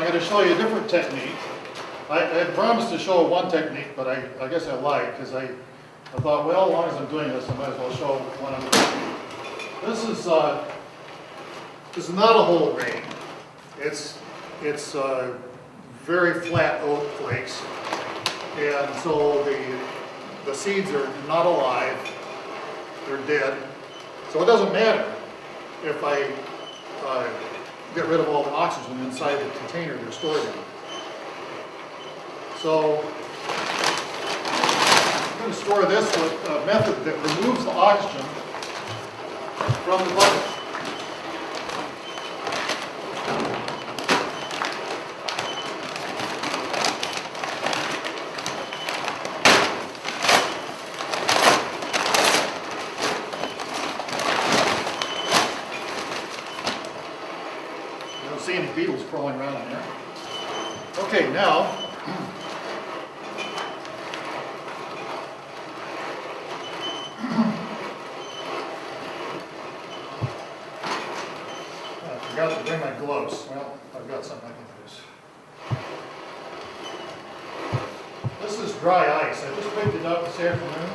going to show you a different technique. I had promised to show one technique, but I guess I lied, because I thought, well, as long as I'm doing this, I might as well show one other technique. This is not a whole grain. It's very flat oat flakes, and so the seeds are not alive, they're dead. So it doesn't matter if I get rid of all the oxygen inside the container they're stored in. So I'm going to store this with a method that removes the oxygen from the bucket. You don't see any beetles crawling around in there. Okay, now I forgot to bring my gloves. Well, I've got something I can use. This is dry ice. I just picked it up this afternoon.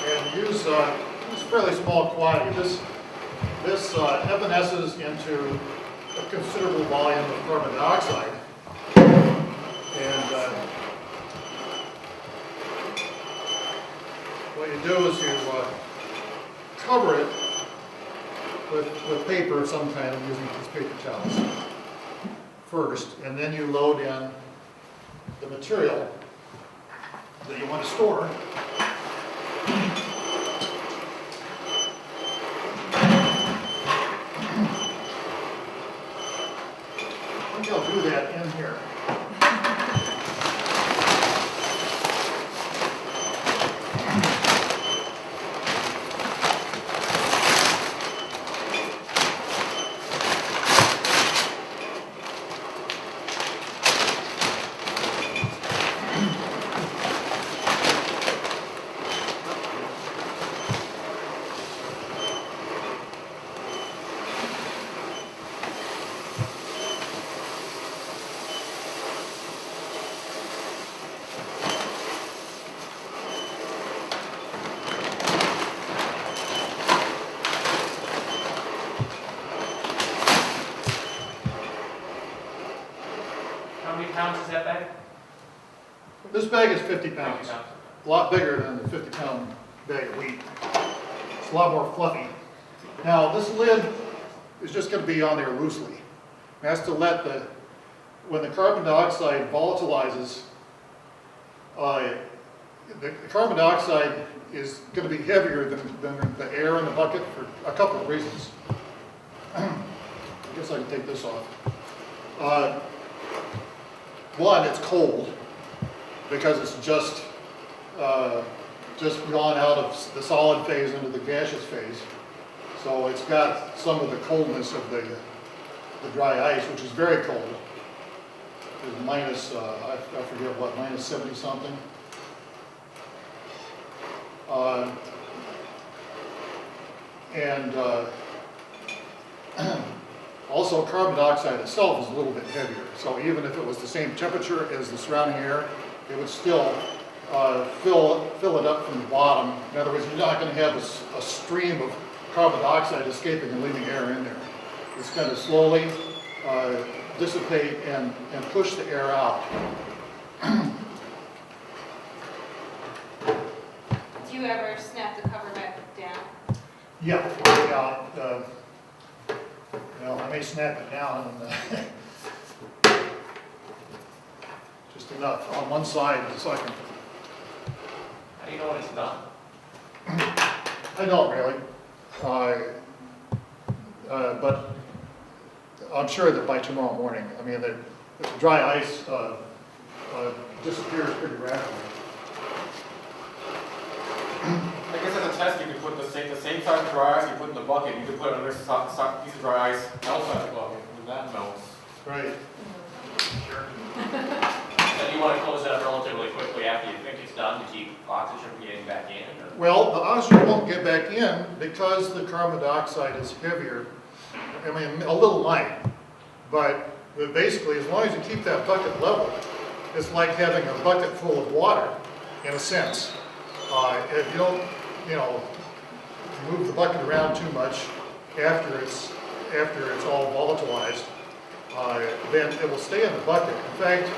And use a fairly small quantity. This evanesces into a considerable volume of carbon dioxide. And what you do is you cover it with paper of some kind. I'm using these paper towels first, and then you load in the material that you want to store. I think I'll do that in here. How many pounds is that bag? This bag is 50 pounds. 50 pounds. A lot bigger than the 50-pound bag of wheat. It's a lot more fluffy. Now, this lid is just going to be on there loosely. It has to let when the carbon dioxide volatilizes, the carbon dioxide is going to be heavier than the air in the bucket for a couple of reasons. I guess I can take this off. One, it's cold because it's just gone out of the solid phase into the gaseous phase. So it's got some of the coldness of the dry ice, which is very cold. It's minus, I forget what, minus 70 something. Also, carbon dioxide itself is a little bit heavier. So even if it was the same temperature as the surrounding air, it would still fill it up from the bottom. In other words, you're not going to have a stream of carbon dioxide escaping and leaving air in there. It's going to slowly dissipate and push the air out. Do you ever snap the cover back down? Yeah, well, I may snap it down and just enough on one side so I can. How do you know when it's done? I don't really, but I'm sure that by tomorrow morning, I mean, the dry ice disappears pretty rapidly. I guess as a test, you could put the same size of dry ice you put in the bucket, you could put another piece of dry ice outside the bucket, when that melts. Right. Sure. So do you want to close it up relatively quickly after you think it's done to keep oxygen from getting back in? Or? Well, the oxygen won't get back in because the carbon dioxide is heavier. I mean, a little light, but basically, as long as you keep that bucket level, it's like having a bucket full of water, in a sense. If you don't, move the bucket around too much after it's all volatilized, then it will stay in the bucket. In fact,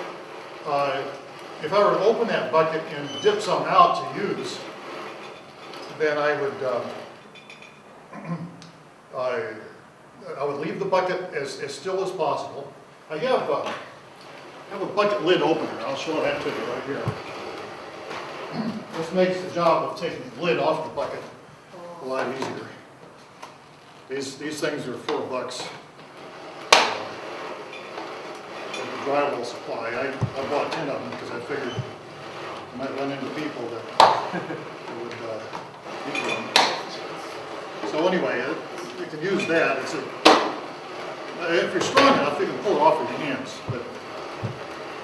if I were to open that bucket and dip some out to use, then I would leave the bucket as still as possible. I have a bucket lid opener. I'll show that to you right here. This makes the job of taking the lid off the bucket a lot easier. These things are $4 at the drywall supply. I bought 10 of them because I figured I might run into people that would need one. So anyway, you can use that. If you're strong enough, you can pull it off with your hands, but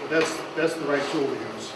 that's the right tool to use.